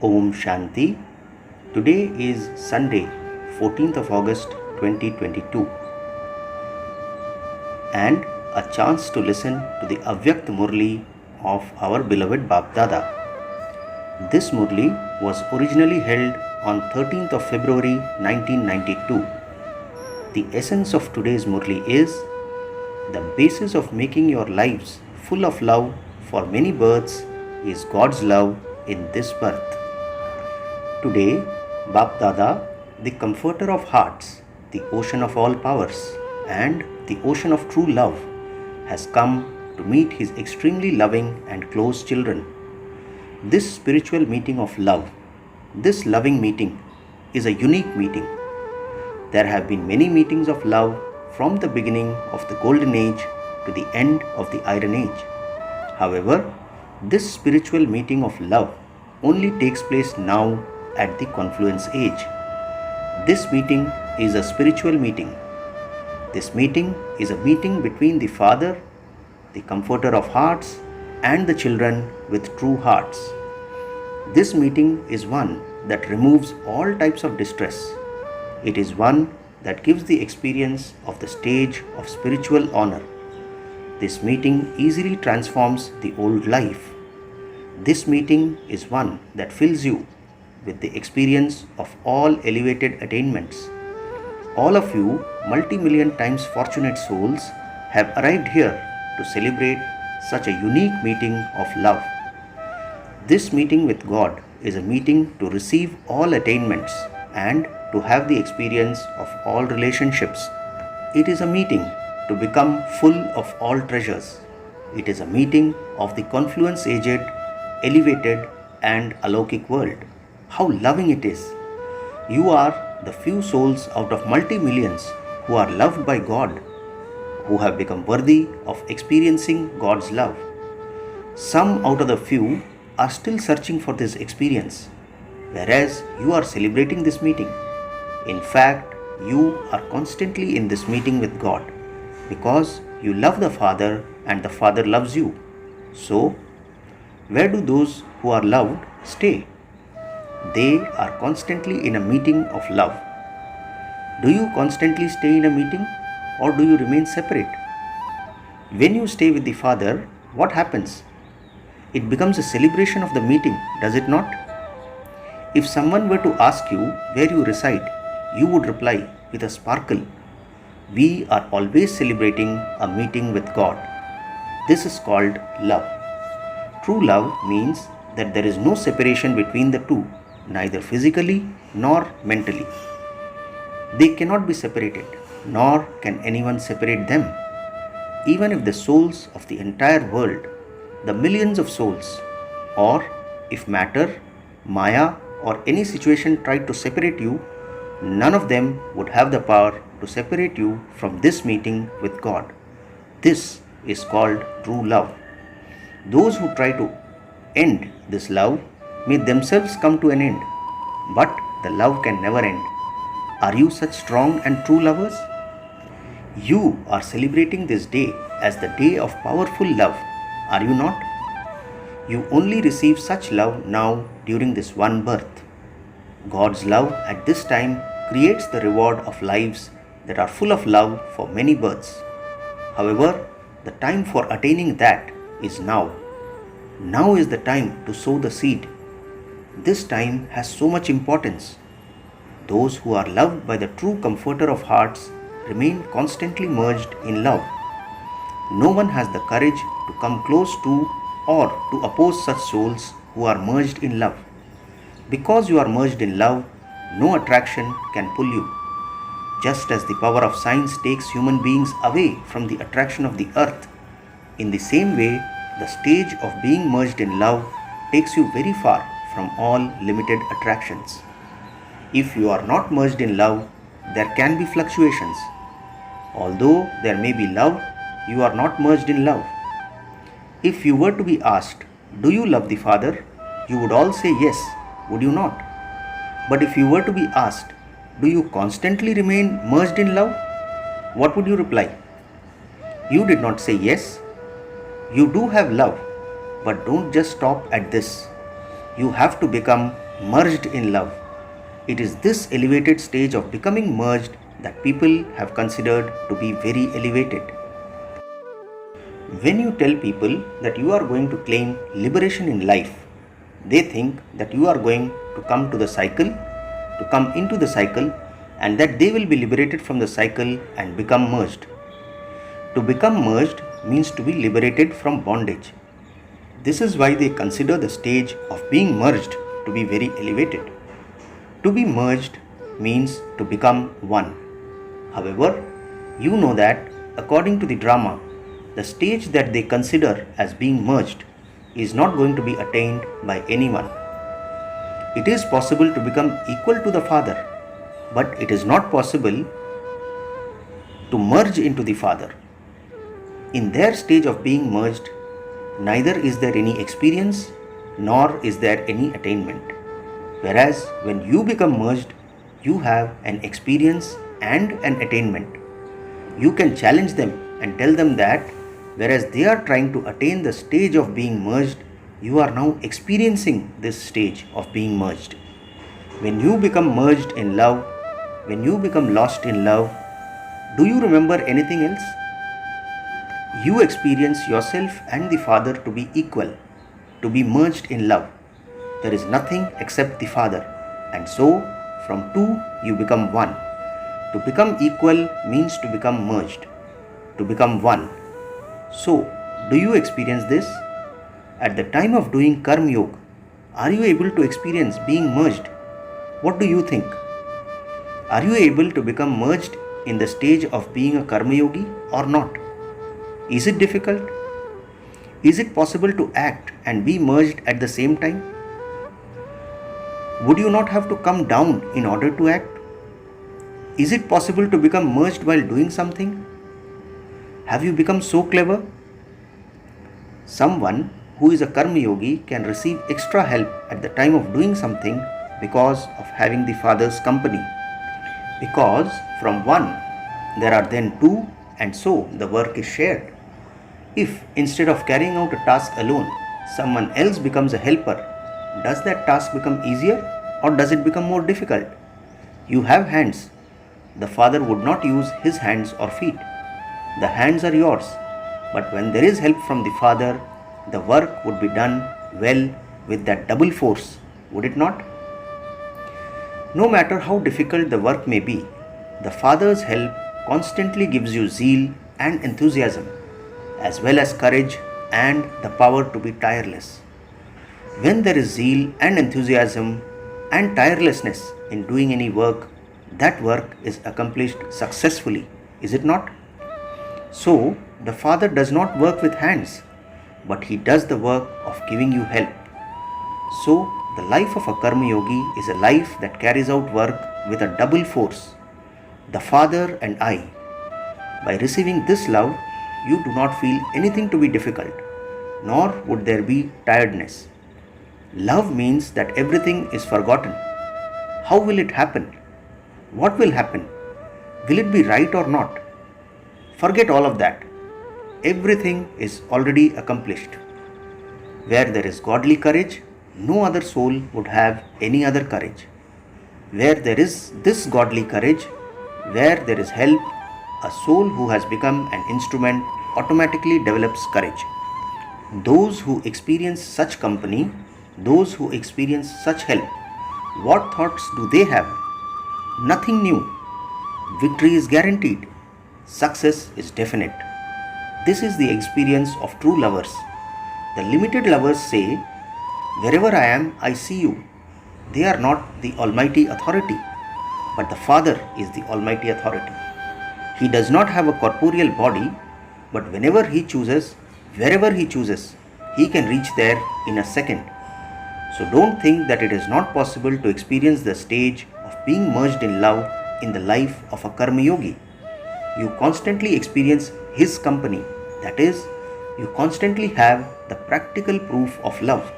Om Shanti. Today is Sunday, 14th of August 2022, and a chance to listen to the Avyakt Murli of our beloved Bap Dada. This Murli was originally held on 13th of February 1992. The essence of today's Murli is the basis of making your lives full of love for many births is God's love in this birth. Today, Bap Dada, the comforter of hearts, the ocean of all powers, and the ocean of true love, has come to meet his extremely loving and close children. This spiritual meeting of love, this loving meeting, is a unique meeting. There have been many meetings of love from the beginning of the Golden Age to the end of the Iron Age. However, this spiritual meeting of love only takes place now at the Confluence Age. This meeting is a spiritual meeting. This meeting is a meeting between the Father, the Comforter of Hearts, and the children with true hearts. This meeting is one that removes all types of distress. It is one that gives the experience of the stage of spiritual honor. This meeting easily transforms the old life. This meeting is one that fills you with the experience of all elevated attainments. All of you multi-million times fortunate souls have arrived here to celebrate such a unique meeting of love. This meeting with God is a meeting to receive all attainments and to have the experience of all relationships. It is a meeting to become full of all treasures. It is a meeting of the confluence aged, elevated and alaukic world. How loving it is! You are the few souls out of multi-millions who are loved by God, who have become worthy of experiencing God's love. Some out of the few are still searching for this experience, whereas you are celebrating this meeting. In fact, you are constantly in this meeting with God because you love the Father and the Father loves you. So, where do those who are loved stay? They are constantly in a meeting of love. Do you constantly stay in a meeting or do you remain separate? When you stay with the Father, what happens? It becomes a celebration of the meeting, does it not? If someone were to ask you where you reside, you would reply with a sparkle, "We are always celebrating a meeting with God." This is called love. True love means that there is no separation between the two, neither physically nor mentally. They cannot be separated, nor can anyone separate them. Even if the souls of the entire world, the millions of souls, or if matter, Maya, or any situation tried to separate you, none of them would have the power to separate you from this meeting with God. This is called true love. Those who try to end this love may themselves come to an end, but the love can never end. Are you such strong and true lovers? You are celebrating this day as the day of powerful love, are you not? You only receive such love now during this one birth. God's love at this time creates the reward of lives that are full of love for many births. However, the time for attaining that is now. Now is the time to sow the seed. This time has so much importance. Those who are loved by the true Comforter of Hearts remain constantly merged in love. No one has the courage to come close to or to oppose such souls who are merged in love. Because you are merged in love, no attraction can pull you. Just as the power of science takes human beings away from the attraction of the earth, in the same way, the stage of being merged in love takes you very far from all limited attractions. If you are not merged in love, there can be fluctuations. Although there may be love, you are not merged in love. If you were to be asked, "Do you love the Father?" you would all say yes, would you not? But if you were to be asked, "Do you constantly remain merged in love?" what would you reply? You did not say yes. You do have love, but don't just stop at this. You have to become merged in love. It is this elevated stage of becoming merged that people have considered to be very elevated. When you tell people that you are going to claim liberation in life, they think that you are going to come into the cycle, and that they will be liberated from the cycle and become merged. To become merged means to be liberated from bondage. This is why they consider the stage of being merged to be very elevated. To be merged means to become one. However, you know that according to the drama, the stage that they consider as being merged is not going to be attained by anyone. It is possible to become equal to the Father, but it is not possible to merge into the Father. In their stage of being merged, neither is there any experience nor is there any attainment. Whereas when you become merged, you have an experience and an attainment. You can challenge them and tell them that whereas they are trying to attain the stage of being merged, you are now experiencing this stage of being merged. When you become merged in love, when you become lost in love, do you remember anything else? You experience yourself and the Father to be equal, to be merged in love. There is nothing except the Father, and so from two you become one. To become equal means to become merged, to become one. So, do you experience this? At the time of doing Karma Yoga, are you able to experience being merged? What do you think? Are you able to become merged in the stage of being a Karma Yogi or not? Is it difficult? Is it possible to act and be merged at the same time? Would you not have to come down in order to act? Is it possible to become merged while doing something? Have you become so clever? Someone who is a Karma Yogi can receive extra help at the time of doing something because of having the Father's company. Because from one, there are then two, and so the work is shared. If instead of carrying out a task alone, someone else becomes a helper, does that task become easier or does it become more difficult? You have hands. The Father would not use his hands or feet. The hands are yours. But when there is help from the Father, the work would be done well with that double force, would it not? No matter how difficult the work may be, the Father's help constantly gives you zeal and enthusiasm, as well as courage and the power to be tireless. When there is zeal and enthusiasm and tirelessness in doing any work, that work is accomplished successfully, is it not? So, the Father does not work with hands, but He does the work of giving you help. So, the life of a Karma Yogi is a life that carries out work with a double force, the Father and I. By receiving this love, you do not feel anything to be difficult, nor would there be tiredness. Love means that everything is forgotten. How will it happen? What will happen? Will it be right or not? Forget all of that. Everything is already accomplished. Where there is godly courage, no other soul would have any other courage. Where there is this godly courage, where there is help, a soul who has become an instrument automatically develops courage. Those who experience such company, those who experience such help, what thoughts do they have? Nothing new. Victory is guaranteed. Success is definite. This is the experience of true lovers. The limited lovers say, "Wherever I am, I see you." They are not the Almighty Authority, but the Father is the Almighty Authority. He does not have a corporeal body, but whenever He chooses, wherever He chooses, He can reach there in a second. So don't think that it is not possible to experience the stage of being merged in love in the life of a Karma Yogi. You constantly experience His company, that is, you constantly have the practical proof of love.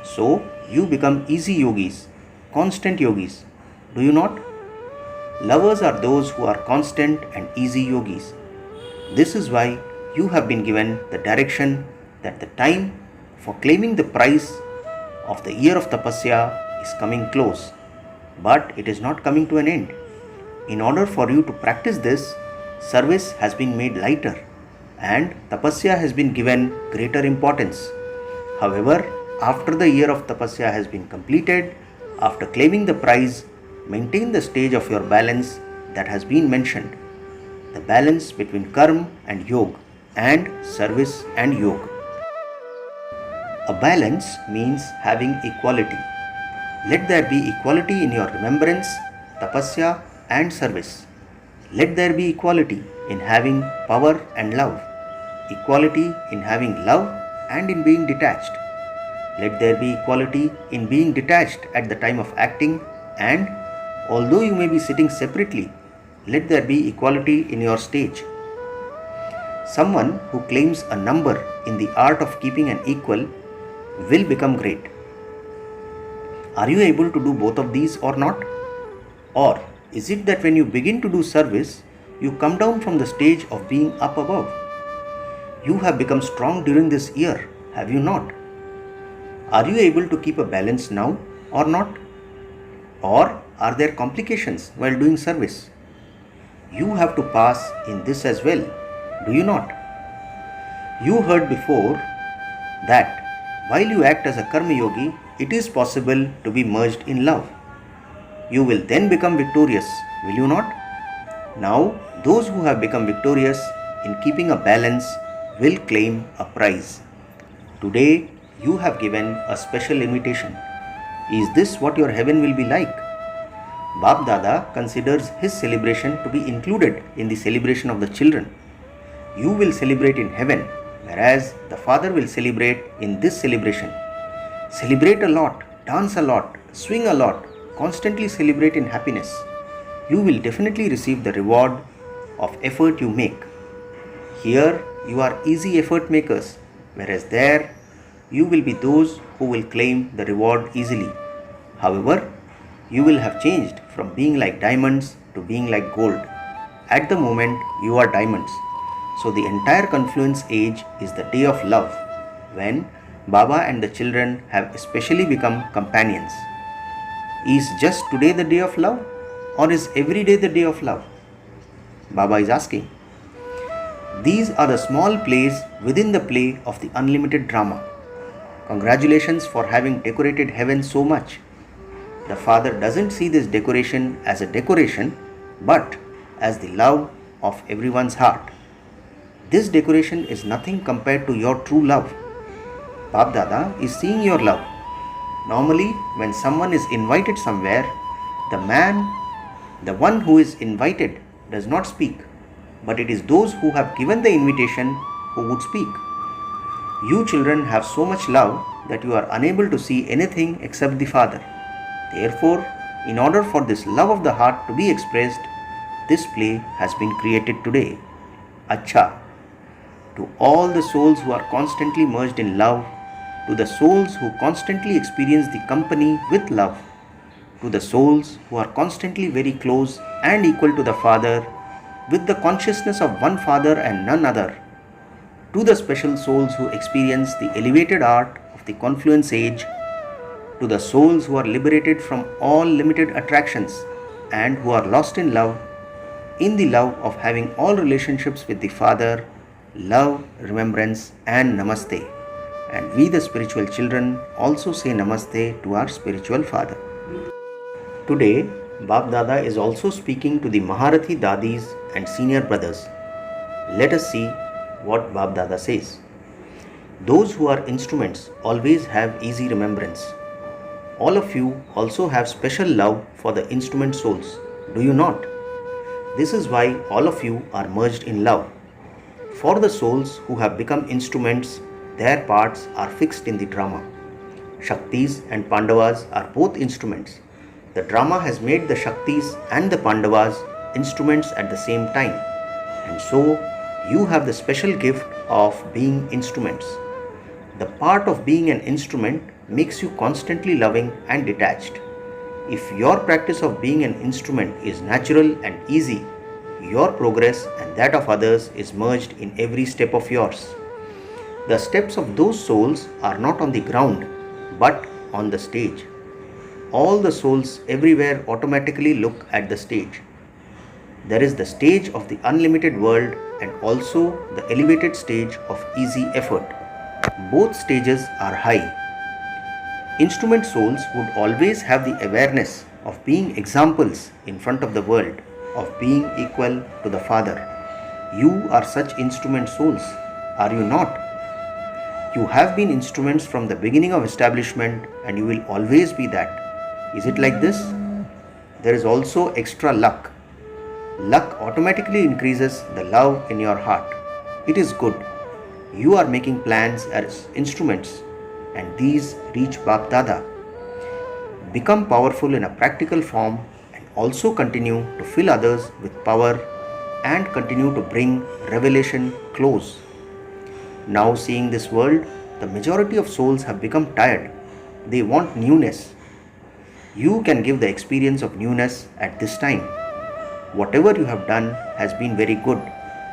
So you become easy yogis, constant yogis, do you not? Lovers are those who are constant and easy yogis. This is why you have been given the direction that the time for claiming the prize of the year of tapasya is coming close, but it is not coming to an end. In order for you to practice this, service has been made lighter and tapasya has been given greater importance. However, after the year of tapasya has been completed, after claiming the prize, maintain the stage of your balance that has been mentioned. The balance between karma and yoga and service and yoga. A balance means having equality. Let there be equality in your remembrance, tapasya and service. Let there be equality in having power and love. Equality in having love and in being detached. Let there be equality in being detached at the time of acting, and although you may be sitting separately, let there be equality in your stage. Someone who claims a number in the art of keeping an equal will become great. Are you able to do both of these or not? Or is it that when you begin to do service, you come down from the stage of being up above? You have become strong during this year, have you not? Are you able to keep a balance now or not? Or are there complications while doing service? You have to pass in this as well, do you not? You heard before that while you act as a karma yogi, it is possible to be merged in love. You will then become victorious, will you not? Now, those who have become victorious in keeping a balance will claim a prize. Today, you have given a special invitation. Is this what your heaven will be like? Bap Dada considers his celebration to be included in the celebration of the children. You will celebrate in heaven, whereas the Father will celebrate in this celebration. Celebrate a lot, dance a lot, swing a lot, constantly celebrate in happiness. You will definitely receive the reward of effort you make. Here, you are easy effort makers, whereas there, you will be those who will claim the reward easily. However, you will have changed from being like diamonds to being like gold. At the moment, you are diamonds. So the entire confluence age is the day of love, when Baba and the children have especially become companions. Is just today the day of love, or is every day the day of love? Baba is asking. These are the small plays within the play of the unlimited drama. Congratulations for having decorated heaven so much. The Father doesn't see this decoration as a decoration, but as the love of everyone's heart. This decoration is nothing compared to your true love. Bap Dada is seeing your love. Normally, when someone is invited somewhere, the one who is invited, does not speak, but it is those who have given the invitation who would speak. You children have so much love that you are unable to see anything except the Father. Therefore, in order for this love of the heart to be expressed, this play has been created today. Acha. To all the souls who are constantly merged in love, to the souls who constantly experience the company with love, to the souls who are constantly very close and equal to the Father, with the consciousness of one Father and none other, to the special souls who experience the elevated art of the confluence age, to the souls who are liberated from all limited attractions and who are lost in the love of having all relationships with the Father, love, remembrance and namaste. And we the spiritual children also say namaste to our spiritual Father. Today, Bap Dada is also speaking to the Maharathi Dadis and senior brothers. Let us see what Bap Dada says. Those who are instruments always have easy remembrance. All of you also have special love for the instrument souls, do you not? This is why all of you are merged in love. For the souls who have become instruments, their parts are fixed in the drama. Shaktis and Pandavas are both instruments. The drama has made the Shaktis and the Pandavas instruments at the same time. And so, you have the special gift of being instruments. The part of being an instrument makes you constantly loving and detached. If your practice of being an instrument is natural and easy, your progress and that of others is merged in every step of yours. The steps of those souls are not on the ground, but on the stage. all the souls everywhere automatically look at the stage. There is the stage of the unlimited world and also the elevated stage of easy effort. Both stages are high. Instrument souls would always have the awareness of being examples in front of the world, of being equal to the Father. You are such instrument souls, are you not? You have been instruments from the beginning of establishment and you will always be that. Is it like this? There is also extra luck. Luck automatically increases the love in your heart. It is good. You are making plans as instruments and these reach Bap Dada. Become powerful in a practical form and also continue to fill others with power and continue to bring revelation close. Now seeing this world, the majority of souls have become tired. They want newness. You can give the experience of newness at this time. Whatever you have done has been very good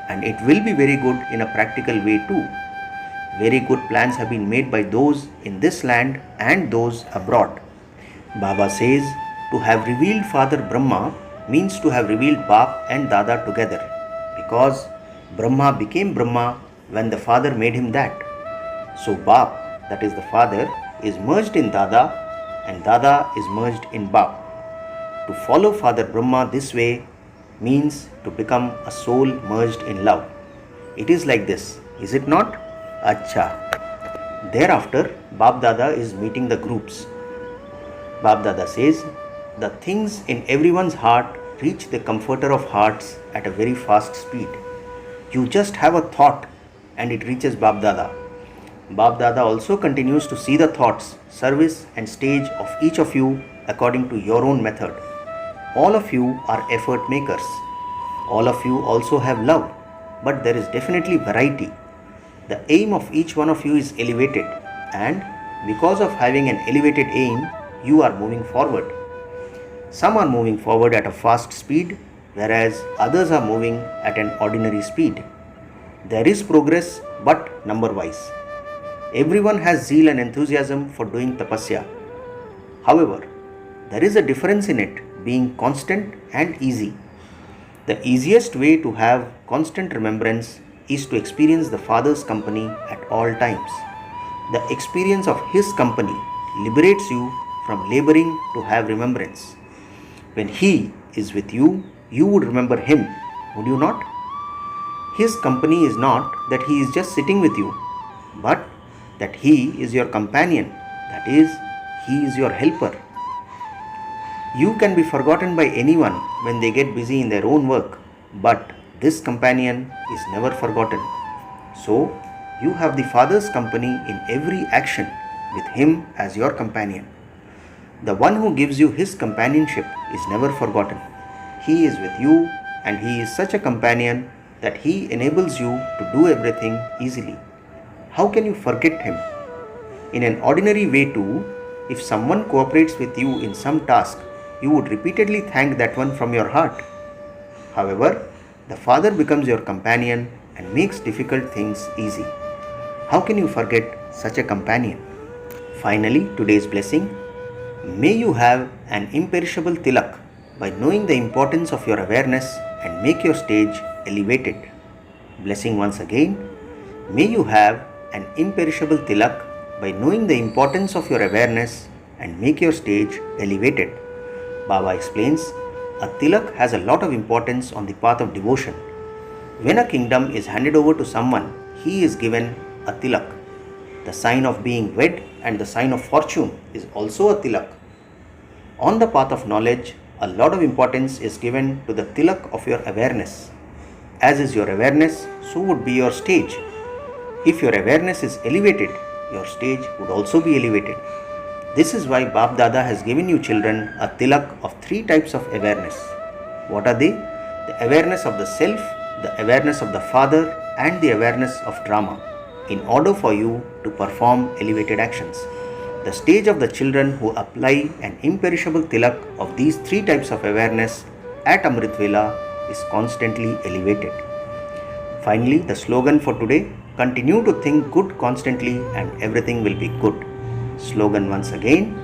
and it will be very good in a practical way too. Very good plans have been made by those in this land and those abroad. Baba says to have revealed Father Brahma means to have revealed Bap and Dada together because Brahma became Brahma when the Father made him that. So Bap, that is the Father, is merged in Dada and Dada is merged in Bap. To follow Father Brahma this way means to become a soul merged in love. It is like this, is it not? Acha. Thereafter, Bap Dada is meeting the groups. Bap Dada says, the things in everyone's heart reach the comforter of hearts at a very fast speed. You just have a thought and it reaches Bap Dada. Bap Dada also continues to see the thoughts, service and stage of each of you according to your own method. All of you are effort makers. All of you also have love, but there is definitely variety. The aim of each one of you is elevated and because of having an elevated aim, you are moving forward. Some are moving forward at a fast speed, whereas others are moving at an ordinary speed. There is progress, but number-wise. Everyone has zeal and enthusiasm for doing tapasya. However, there is a difference in it being constant and easy. The easiest way to have constant remembrance is to experience the Father's company at all times. The experience of His company liberates you from laboring to have remembrance. When He is with you, you would remember Him, would you not? His company is not that He is just sitting with you, but that He is your companion, that is, He is your helper. You can be forgotten by anyone when they get busy in their own work, but this companion is never forgotten. So, you have the Father's company in every action with Him as your companion. The one who gives you His companionship is never forgotten. He is with you and He is such a companion that He enables you to do everything easily. How can you forget Him? In an ordinary way too, if someone cooperates with you in some task, you would repeatedly thank that one from your heart. However, the Father becomes your companion and makes difficult things easy. How can you forget such a companion? Finally, today's blessing. May you have an imperishable tilak by knowing the importance of your awareness and make your stage elevated. Blessing once again. May you have an imperishable tilak by knowing the importance of your awareness and make your stage elevated. Baba explains, a tilak has a lot of importance on the path of devotion. When a kingdom is handed over to someone, he is given a tilak. The sign of being wed and the sign of fortune is also a tilak. On the path of knowledge, a lot of importance is given to the tilak of your awareness. As is your awareness, so would be your stage. If your awareness is elevated, your stage would also be elevated. This is why Bap Dada has given you children a tilak of 3 types of awareness. What are they? The awareness of the self, the awareness of the Father and the awareness of drama, in order for you to perform elevated actions. The stage of the children who apply an imperishable tilak of these 3 types of awareness at Amrit Vela is constantly elevated. Finally, the slogan for today, continue to think good constantly and everything will be good. Slogan once again,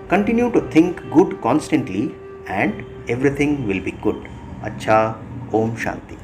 Continue to think good constantly and everything will be good. Acha, Om Shanti.